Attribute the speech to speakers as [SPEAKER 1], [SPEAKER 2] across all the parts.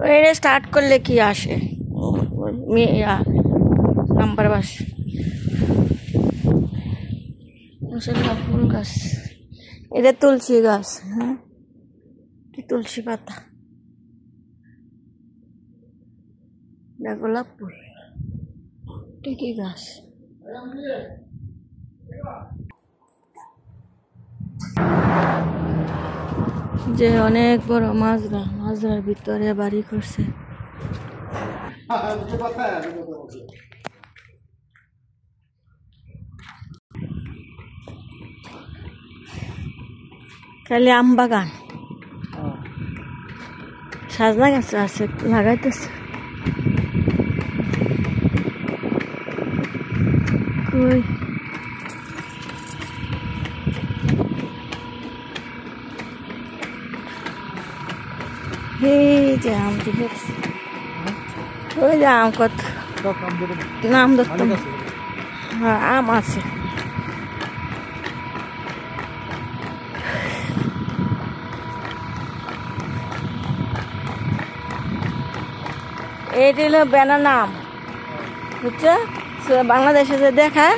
[SPEAKER 1] এটা স্টার্ট করলে কি আসে? নাম্বার বাস মাশাআল্লাহ, ফুল গাছ। এটা তুলসী গাছ। হ্যাঁ, তুলসী পাতা, গোলাপ ফুল, টিকি গাছ। যে অনেক বড় মাজরা, মাজরার ভিতরে বাড়ি করছে। তাহলে আম বাগান, সাজনা গাছ আছে, লাগাইতেছে। কই এই যে আম দেখছি, ওই যে আম কত নাম ধরতাম। হ্যাঁ, আম আছে। এইটা হলো ব্যানানা আম, বুঝছো? বাংলাদেশে যে দেখায়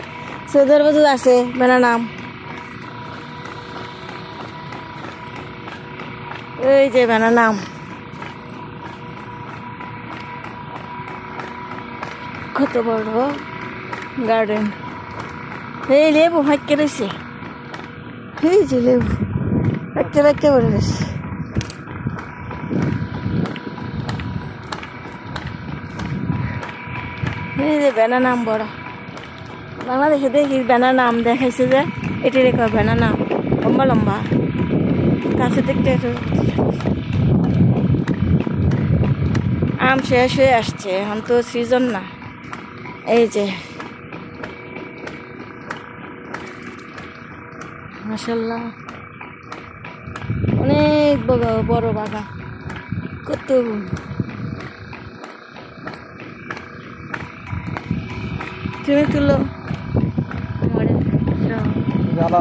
[SPEAKER 1] সৌদি আরবে আছে ব্যানানা আম। এই যে ব্যানানা আম, কত বড় গার্ডেন। এই লেবু ফাঁকে রয়েছে, এই যে লেবু ফাঁকে ফাঁকে বলে রয়েছে। এই যে ব্যানানা আম বড়, বাংলাদেশে দেখি ব্যানানা আম দেখাইছে যে এটি রেখা ব্যানানা আম, লম্বা লম্বা কাছে দেখতে। আম শেষ হয়ে আসছে, এখন তো সিজন না। এই যে মাশাআল্লাহ, অনেক বড় বাগান, কত তুমি তুলো,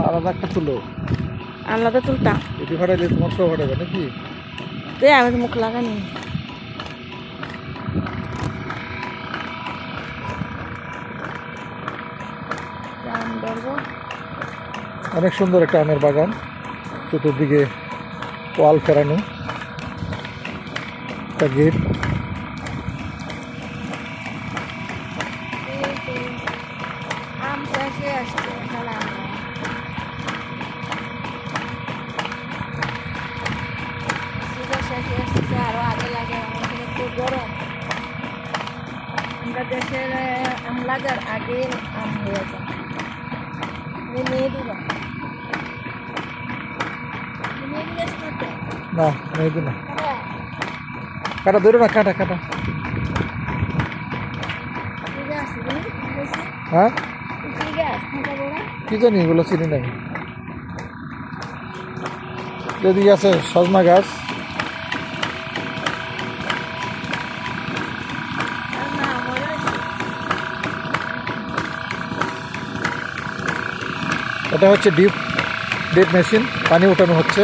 [SPEAKER 2] আলাদা একটা তুলো,
[SPEAKER 1] আলাদা তুলতাম।
[SPEAKER 2] এটি ফাটাইলে তোমার সব ফাটাবে নাকি?
[SPEAKER 1] আমি তো মুখ লাগানি।
[SPEAKER 2] অনেক সুন্দর একটা আমের বাগান, চতুর্দিকে ওয়াল ফেরানো, একটা গেট।
[SPEAKER 1] আম শেষে আসছে, আরো আগে লাগে, খুব গরম। আমরা দেশের আম লাগার আগে আম হয়ে যায়।
[SPEAKER 2] না মেহেদি না, কাটা ধরো না, কাটা কাটা। হ্যাঁ, কি জানি এগুলো চিনি না। যদি আছে সজনা গাছ, এটা হচ্ছে ডিপ মেশিন, পানি ওঠানো হচ্ছে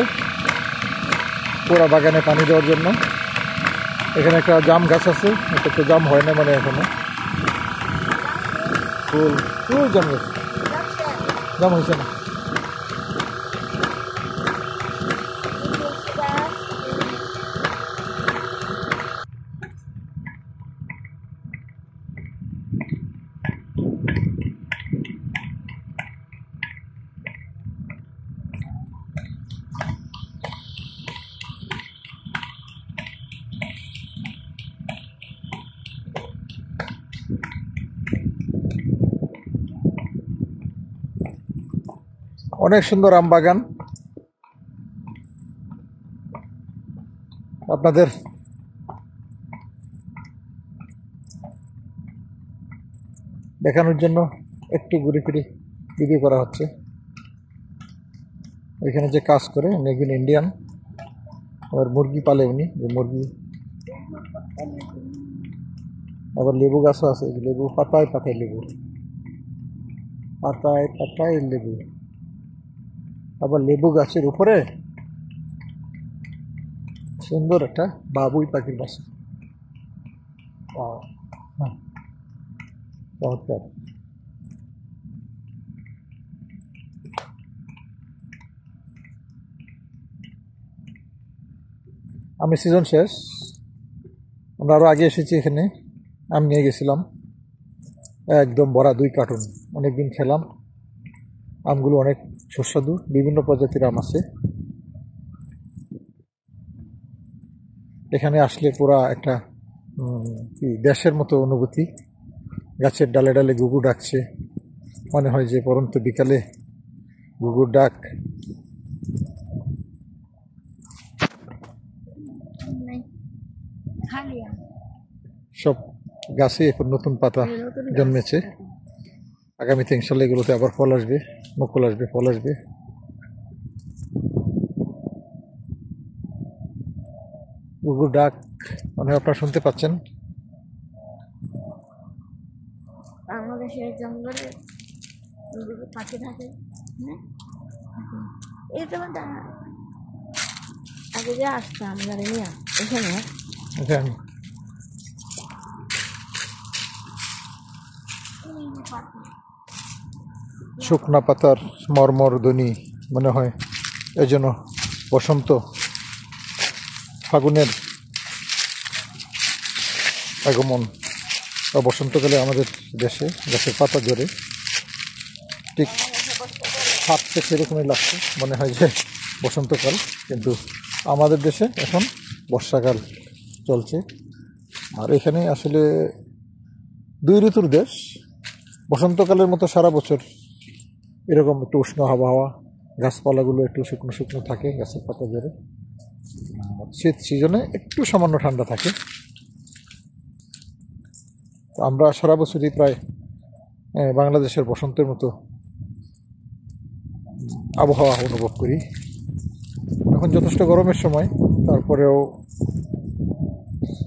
[SPEAKER 2] পুরো বাগানে পানি দেওয়ার জন্য। এখানে একটা জাম গাছ আছে, এটা তো জাম হয় না মানে এখনো, ফুল ফুল জাম গাছ, জাম হয়েছে না। অনেক সুন্দর আম বাগান, আপনাদের দেখানোর জন্য একটু ঘুরে ফিরে ভিডিও করা হচ্ছে। এখানে যে কাজ করে উনি একজন ইন্ডিয়ান, আবার মুরগি পালে উনি, যে মুরগি, আবার লেবু গাছও আছে, লেবু পাতায় পাতায় লেবু, পাতায় পাতায় লেবু, আবার লেবু গাছের উপরে সুন্দর একটা বাবুই পাখির বাসা। চমৎকার। আমি সিজন শেষ, আমরা আরও আগে এসেছি এখানে, আম নিয়ে গেছিলাম একদম ভরা 2 কার্টুন। অনেকদিন খেলাম, আমগুলো অনেক সুস্বাদু, বিভিন্ন প্রজাতির আম আছে। এখানে আসলে পুরা একটা কি দেশের মতো অনুভূতি। গাছের ডালে ডালে ঘুঘু ডাকছে, মনে হয় যে পরন্ত বিকালে ঘুঘুর ডাক। সব গাছে এখন নতুন পাতা জন্মেছে, আগামীতে ইনশাল্লাহ এগুলোতে আবার ফল আসবে, মুকুল আসবে, ফল আসবে। ঘুঘুর ডাক মনে হয় আপনারা শুনতে পাচ্ছেন।
[SPEAKER 1] বাংলাদেশের জঙ্গলে পাখি থাকে, এটা আগে যে আসতাম জানি না এখানে।
[SPEAKER 2] শুকনা পাতার মর্মর ধ্বনি মনে হয় এই জন্য বসন্ত, ফাগুনের আগমন বা বসন্তকালে আমাদের দেশে গাছের পাতা ঝরে, ঠিক হাঁটছে সেরকমই লাগছে, মনে হয় যে বসন্তকাল, কিন্তু আমাদের দেশে এখন বর্ষাকাল চলছে। আর এখানে আসলে 2 ঋতুর দেশ। বসন্তকালের মতো সারা বছর এরকম একটু উষ্ণ আবহাওয়া, গাছপালাগুলো একটু শুকনো শুকনো থাকে, গাছের পাতা ঝরে। শীত সিজনে একটু সামান্য ঠান্ডা থাকে। আমরা সারা বছরই প্রায় বাংলাদেশের বসন্তের মতো আবহাওয়া অনুভব করি। এখন যথেষ্ট গরমের সময়, তারপরেও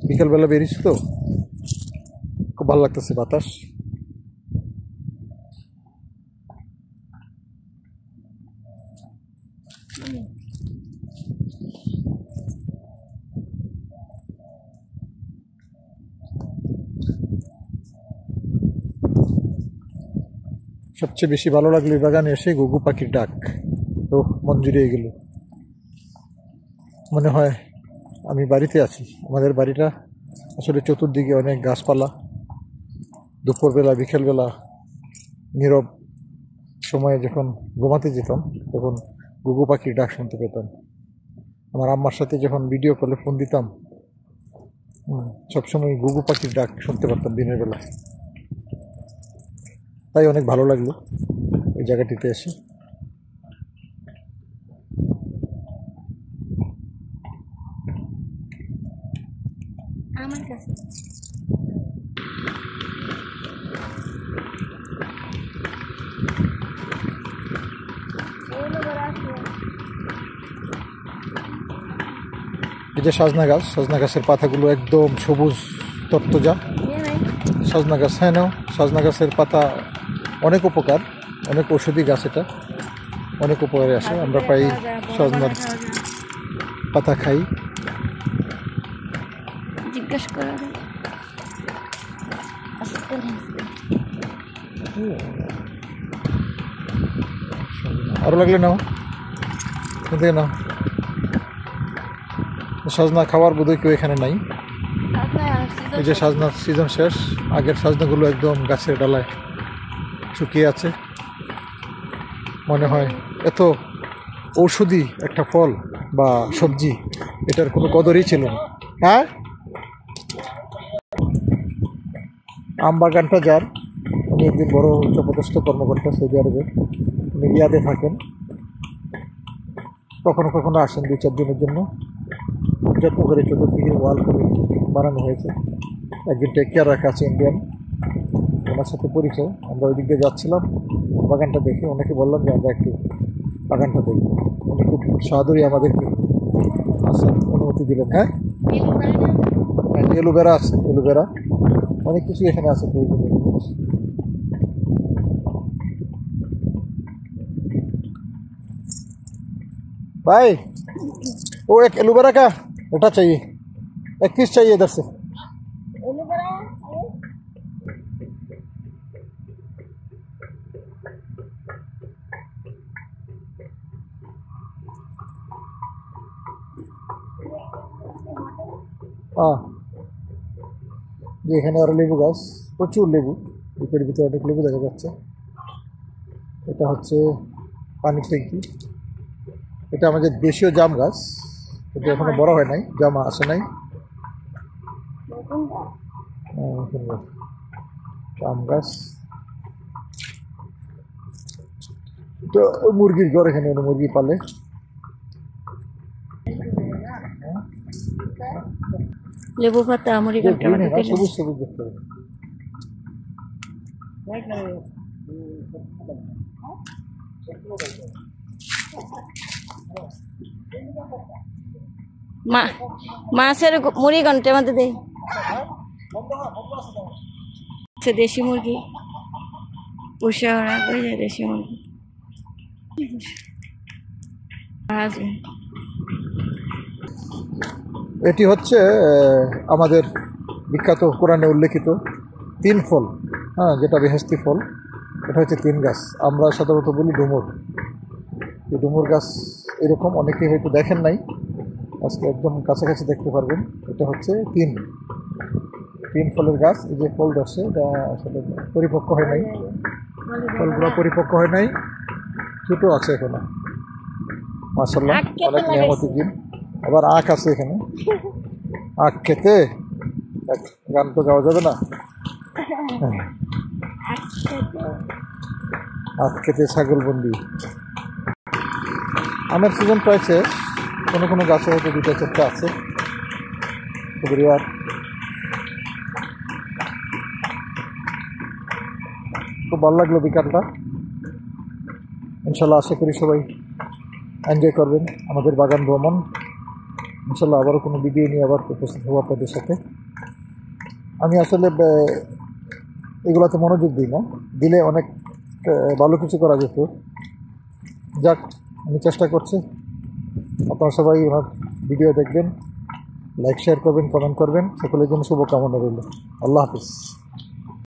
[SPEAKER 2] বিকেলবেলা বেরিয়েছি তো খুব ভালো লাগতেছে বাতাস। সবচেয়ে বেশি ভালো লাগলো এই বাগানে এসে ঘুঘু পাখির ডাক, তো মন জুড়িয়ে গেল। মনে হয় আমি বাড়িতে আছি। আমাদের বাড়িটা আসলে চতুর্দিকে অনেক গাছপালা। দুপুরবেলা বিকেলবেলা নীরব সময়ে যখন ঘুমাতে যেতাম তখন ঘুঘু পাখির ডাক শুনতে পেতাম। আমার আম্মার সাথে যখন ভিডিও কলে ফোন দিতাম সবসময় ঘুঘু পাখির ডাক শুনতে পারতাম দিনের বেলা। তাই অনেক ভালো লাগলো এই জায়গাটিতে এসে।
[SPEAKER 1] আমার কাছে
[SPEAKER 2] এই যে সজনা গাছ, সজনা গাছের পাতাগুলো একদম সবুজ তত্তজা। সজনা গাছ, হ্যাঁ নাও, সজনা গাছের পাতা অনেক উপকার, অনেক ঔষধি গাছ, এটা অনেক উপকারে আসে। আমরা প্রায় সজনার পাতা খাই।
[SPEAKER 1] জিজ্ঞেস করা
[SPEAKER 2] আরো লাগলে নাও, দেখে নাও। সজনা খাওয়ার বোধহয় কেউ এখানে নাই। এই যে সজনার সিজন শেষ, আগের সজনাগুলো একদম গাছের ডালায় শুকিয়ে আছে। মনে হয় এত ঔষধি একটা ফল বা সবজি এটার কোনো কদরই ছিল না। হ্যাঁ, আম বাগানটা যার, উনি একদিন বড় উচ্চপদস্থ কর্মকর্তা সৌদি আরবে, উনি রিয়াদে থাকেন। কখনো কখনো আসেন 2-4 দিনের জন্য। যত্ন করে চতুর্দিকে ওয়াল করে বানানো হয়েছে। একজন টেক কেয়ার রাখা আছে ইন্ডিয়ান, ওনার সাথে পরিচয়। আমরা ওই দিক দিয়ে যাচ্ছিলাম, বাগানটা দেখে ওনাকে বললাম যে আমরা একটু বাগানটা দেখব। উনি খুব সাদরে আমাদেরকে আসার অনুমতি দিলেন। হ্যাঁ, এলোভেরা আছে, এলোভেরা অনেক কিছু এখানে আছে প্রয়োজনীয় জিনিস। भाई वो एक एलोवेरा का बेटा चाहिए, 1 पीस चाहिए इधर से।
[SPEAKER 1] एलोवेरा
[SPEAKER 2] যে এখানে আরো লেবু গাছ, প্রচুর লেবু, ভিতরে ভিতরে অনেক লেবু দেখা যাচ্ছে। এটা হচ্ছে পানি ট্যাঙ্কি। এটা আমাদের দেশীয় জাম গাছ, এটা এখনো বড় হয় নাই, জাম আসে নাই। জাম গাছ, এটা মুরগির ঘর, এখানে মুরগি পালে।
[SPEAKER 1] লেবু পাতা মুড়িঘণ্টার মধ্যে দিলে
[SPEAKER 2] সবুজ সবুজ দেখতে হবে।
[SPEAKER 1] মাছের মুড়িঘণ্টার মধ্যে দেয় দেশি মুরগি পুষে ওরা ওই যায় দেশি মুরগি।
[SPEAKER 2] এটি হচ্ছে আমাদের বিখ্যাত কোরআনে উল্লেখিত 3 ফল, হ্যাঁ, যেটা বেহেশতি ফল। এটা হচ্ছে 3 গাছ, আমরা সাধারণত বলি ডুমুর। এই ডুমুর গাছ এরকম, অনেকেই হয়তো দেখেন নাই, আজকে একদম কাছাকাছি দেখতে পারবেন। এটা হচ্ছে 3 ফলের গাছ। এই যে ফল ধরছে, এটা আসলে পরিপক্ক হয় নাই, ফলগুলো পরিপক্ক হয় নাই, ছোটো আছে এখনো। মাশাআল্লাহ, অনেক নিয়ামতের দিন। আবার আখ আছে এখানে, আখ খেতে গান তো গাওয়া যাবে না। আখ খেতে ছাগল বন্দি। আমের সিজন প্রায় শেষ, কোনো কোনো গাছে হয়তো 2-4টা আছে। আর খুব ভালো লাগলো বিকালটা। ইনশাল্লাহ আশা করি সবাই এনজয় করবেন আমাদের বাগান ভ্রমণ। ইনশাল্লাহ আবারও কোনো ভিডিও নিয়ে আবার উপস্থিত হবো আপনাদের সাথে। আমি আসলে এগুলোতে মনোযোগ দিই না, দিলে অনেক ভালো কিছু করা যেত। যাক, আমি চেষ্টা করছি। আপনারা সবাই ওনার ভিডিও দেখবেন, লাইক শেয়ার করবেন, কমেন্ট করবেন। সকলের জন্য শুভকামনা রইল। আল্লাহ হাফিজ।